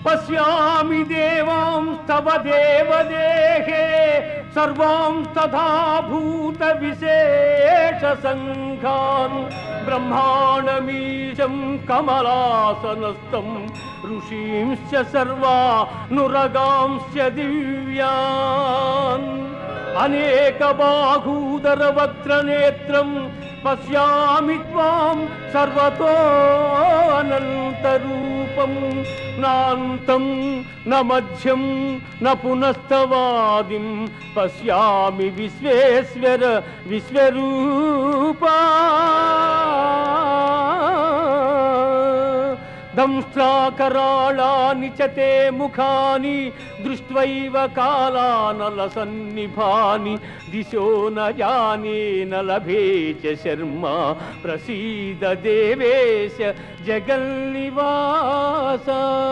पश्यामि देवांस्तव देवदेहे सर्वांस्तथा भूतविशेषसङ्घान् ब्रह्माण्डमीशं कमलासनस्थं ऋषींश्च सर्वानुरगांश्च दिव्यान् अनेकबाहूदरवक्त्रनेत्रं पश्यामि त्वां सर्वतो अनन्तरूपं नान्तं न मध्यं न पुनस्तवादिं पश्यामि विश्वेश्वर विश्वरूपा दंष्ट्राकराळानि च ते मुखानि दृष्ट्वैव कालानलसन्निभानि दिशो न जाने न लभे च शर्मा प्रसीद देवेश जगन्निवास।